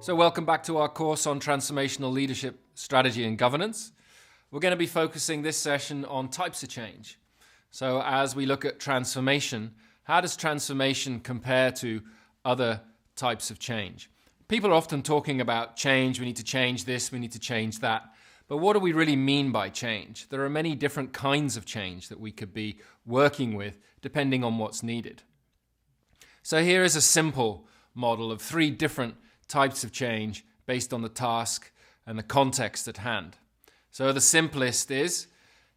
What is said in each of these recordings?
So welcome back to our course on transformational leadership, strategy and governance. We're going to be focusing this session on types of change. So as we look at transformation, how does transformation compare to other types of change? People are often talking about change, we need to change this, we need to change that. But what do we really mean by change? There are many different kinds of change that we could be working with depending on what's needed. So here is a simple model of 3 different types of change based on the task and the context at hand. So the simplest is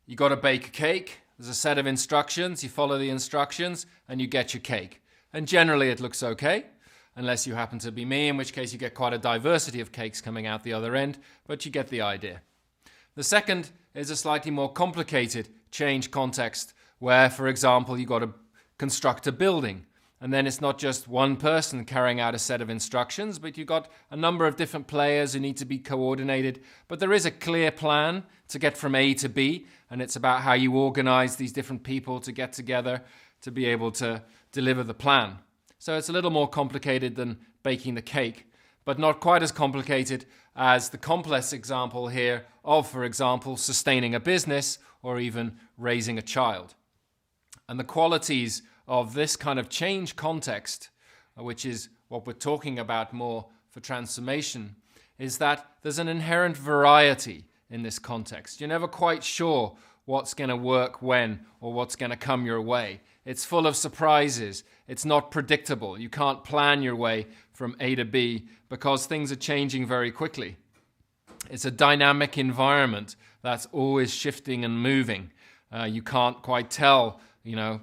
you got to bake a cake. There's a set of instructions. You follow the instructions and you get your cake. And generally it looks okay, unless you happen to be me, in which case you get quite a diversity of cakes coming out the other end, but you get the idea. The second is a slightly more complicated change context where, for example, you got to construct a building. And then it's not just one person carrying out a set of instructions, but you've got a number of different players who need to be coordinated. But there is a clear plan to get from A to B, and it's about how you organize these different people to get together to be able to deliver the plan. So it's a little more complicated than baking the cake, but not quite as complicated as the complex example here of, for example, sustaining a business or even raising a child. And the qualities of this kind of change context, which is what we're talking about more for transformation, is that there's an inherent variety in this context. You're never quite sure what's going to work when or what's going to come your way. It's full of surprises. It's not predictable. You can't plan your way from A to B because things are changing very quickly. It's a dynamic environment that's always shifting and moving. You can't quite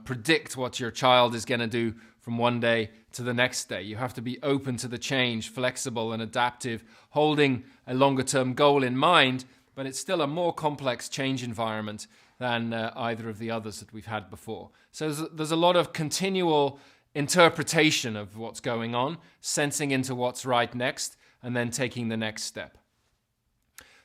predict what your child is going to do from one day to the next day. You have to be open to the change, flexible and adaptive, holding a longer term goal in mind, but it's still a more complex change environment than either of the others that we've had before. So there's a lot of continual interpretation of what's going on, sensing into what's right next, and then taking the next step.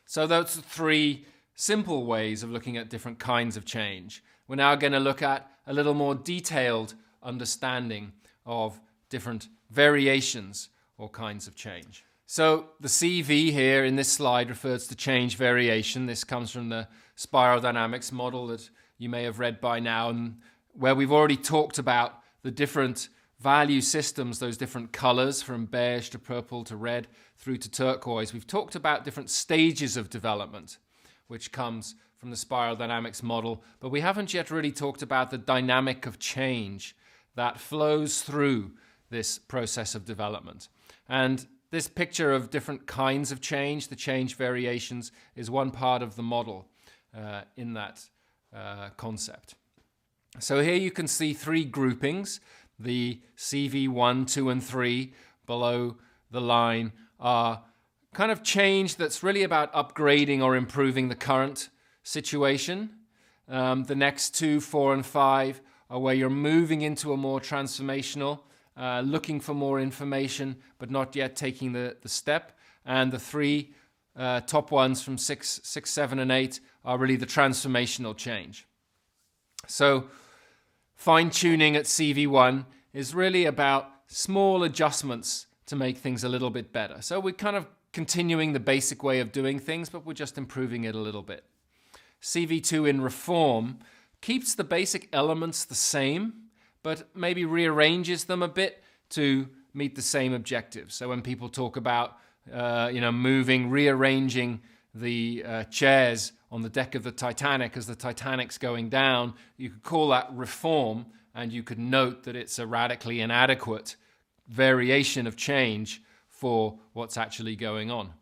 So those are 3 simple ways of looking at different kinds of change. We're now going to look at a little more detailed understanding of different variations or kinds of change. So the CV here in this slide refers to change variation. This comes from the spiral dynamics model that you may have read by now, and where we've already talked about the different value systems, those different colors from beige to purple to red through to turquoise. We've talked about different stages of development, which comes from the spiral dynamics model, but we haven't yet really talked about the dynamic of change that flows through this process of development. And this picture of different kinds of change, the change variations, is one part of the model in that concept. So here you can see 3 groupings. The CV1, 2, and 3 below the line are kind of change that's really about upgrading or improving the current situation. The next 2, 4, and 5 are where you're moving into a more transformational, looking for more information, but not yet taking the step. And the 3 top ones from 6, 7, and 8 are really the transformational change. So fine-tuning at CV1 is really about small adjustments to make things a little bit better. So we're kind of continuing the basic way of doing things, but we're just improving it a little bit. CV2 in reform keeps the basic elements the same, but maybe rearranges them a bit to meet the same objectives. So when people talk about rearranging the chairs on the deck of the Titanic as the Titanic's going down, you could call that reform, and you could note that it's a radically inadequate variation of change for what's actually going on.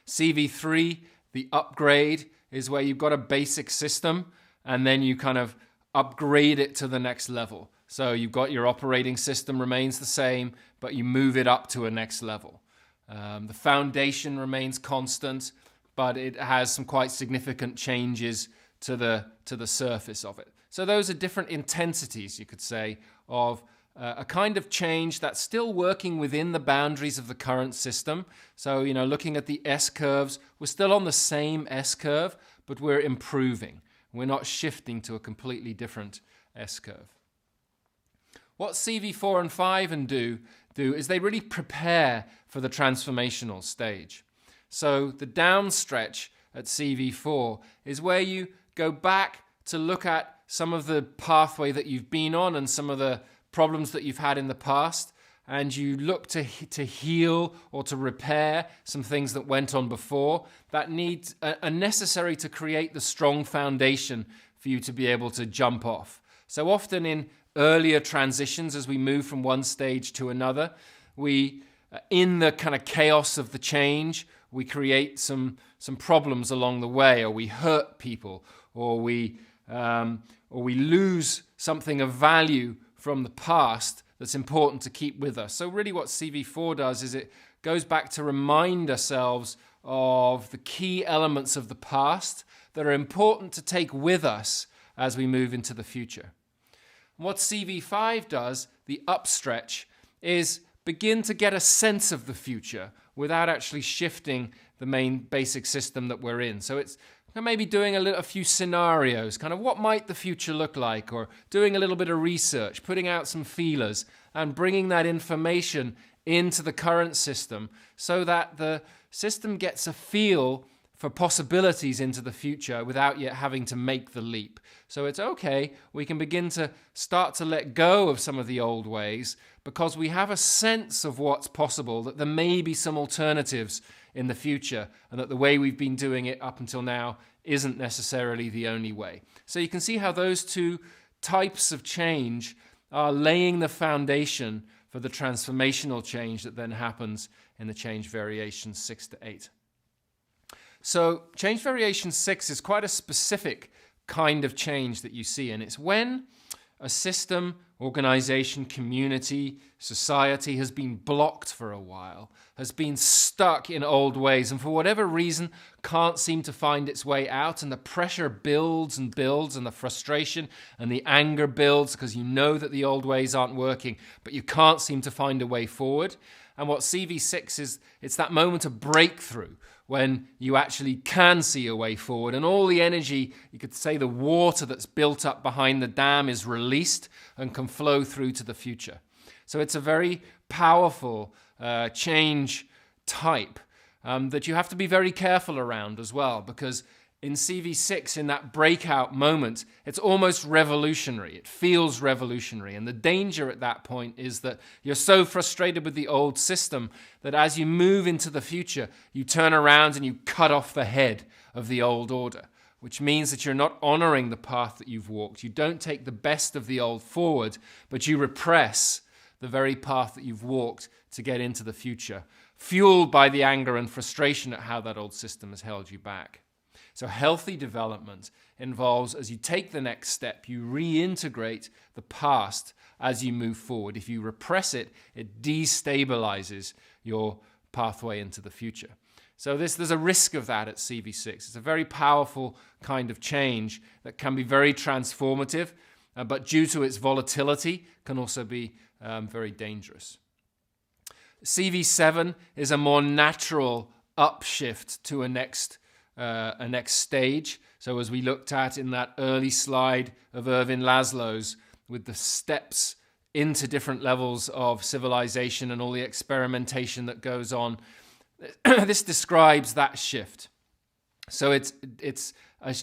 CV3, the upgrade, is where you've got a basic system and then you kind of upgrade it to the next level. So you've got your operating system remains the same, but you move it up to a next level. The foundation remains constant, but it has some quite significant changes to the surface of it. So those are different intensities, you could say, of a kind of change that's still working within the boundaries of the current system. So, looking at the S-curves, we're still on the same S-curve, but we're improving. We're not shifting to a completely different S-curve. What CV4 and 5 do do is they really prepare for the transformational stage. So the downstretch at CV4 is where you go back to look at some of the pathway that you've been on and some of the problems that you've had in the past, and you look to heal or to repair some things that went on before that are necessary to create the strong foundation for you to be able to jump off. So often in earlier transitions, as we move from one stage to another, we, in the kind of chaos of the change, we create some problems along the way, or we hurt people, or we lose something of value from the past that's important to keep with us. So really what CV4 does is it goes back to remind ourselves of the key elements of the past that are important to take with us as we move into the future. What CV5 does, the upstretch, is begin to get a sense of the future without actually shifting the main basic system that we're in. So it's maybe doing a few scenarios, kind of what might the future look like, or doing a little bit of research, putting out some feelers, and bringing that information into the current system so that the system gets a feel for possibilities into the future without yet having to make the leap. So it's okay, we can begin to start to let go of some of the old ways because we have a sense of what's possible, that there may be some alternatives in the future, and that the way we've been doing it up until now isn't necessarily the only way. So you can see how those two types of change are laying the foundation for the transformational change that then happens in the change variation 6 to 8. So change variation 6 is quite a specific kind of change that you see, and it's when a system, organization, community, society has been blocked for a while, has been stuck in old ways, and for whatever reason can't seem to find its way out, and the pressure builds and builds, and the frustration and the anger builds because you know that the old ways aren't working, but you can't seem to find a way forward. And what CV6 is, it's that moment of breakthrough when you actually can see a way forward, and all the energy, you could say the water that's built up behind the dam is released and can flow through to the future. So it's a very powerful change type that you have to be very careful around as well, because in CV6, in that breakout moment, it's almost revolutionary. It feels revolutionary. And the danger at that point is that you're so frustrated with the old system that as you move into the future, you turn around and you cut off the head of the old order, which means that you're not honoring the path that you've walked. You don't take the best of the old forward, but you repress the very path that you've walked to get into the future, fueled by the anger and frustration at how that old system has held you back. So healthy development involves, as you take the next step, you reintegrate the past as you move forward. If you repress it, it destabilizes your pathway into the future. So there's a risk of that at CV6. It's a very powerful kind of change that can be very transformative, but due to its volatility, can also be very dangerous. CV7 is a more natural upshift to a next stage. So as we looked at in that early slide of Ervin Laszlo's, with the steps into different levels of civilization and all the experimentation that goes on, this describes that shift. So it's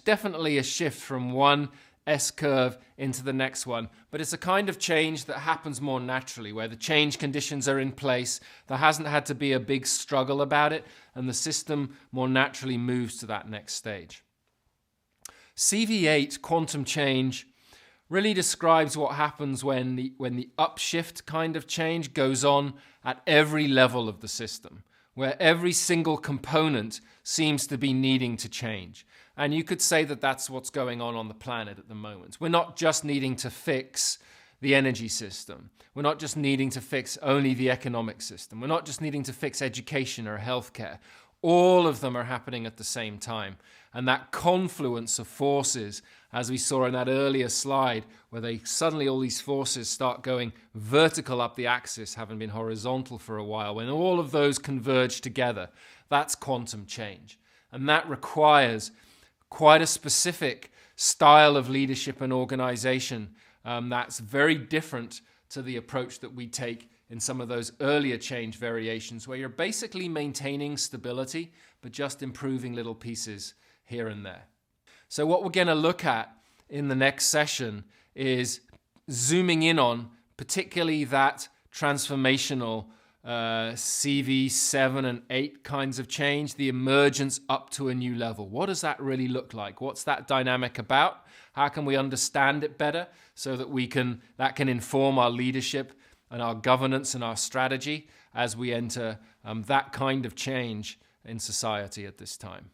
definitely a shift from one S-curve into the next one, but it's a kind of change that happens more naturally, where the change conditions are in place. There hasn't had to be a big struggle about it, and the system more naturally moves to that next stage. CV8, quantum change, really describes what happens when the upshift kind of change goes on at every level of the system, where every single component seems to be needing to change. And you could say that that's what's going on the planet at the moment. We're not just needing to fix the energy system. We're not just needing to fix only the economic system. We're not just needing to fix education or healthcare. All of them are happening at the same time. And that confluence of forces, as we saw in that earlier slide, where suddenly all these forces start going vertical up the axis, having been horizontal for a while, when all of those converge together, that's quantum change. And that requires quite a specific style of leadership and organization that's very different to the approach that we take in some of those earlier change variations where you're basically maintaining stability, but just improving little pieces here and there. So what we're going to look at in the next session is zooming in on particularly that transformational CV7 and 8 kinds of change, the emergence up to a new level. What does that really look like? What's that dynamic about? How can we understand it better so that that can inform our leadership and our governance and our strategy as we enter that kind of change in society at this time?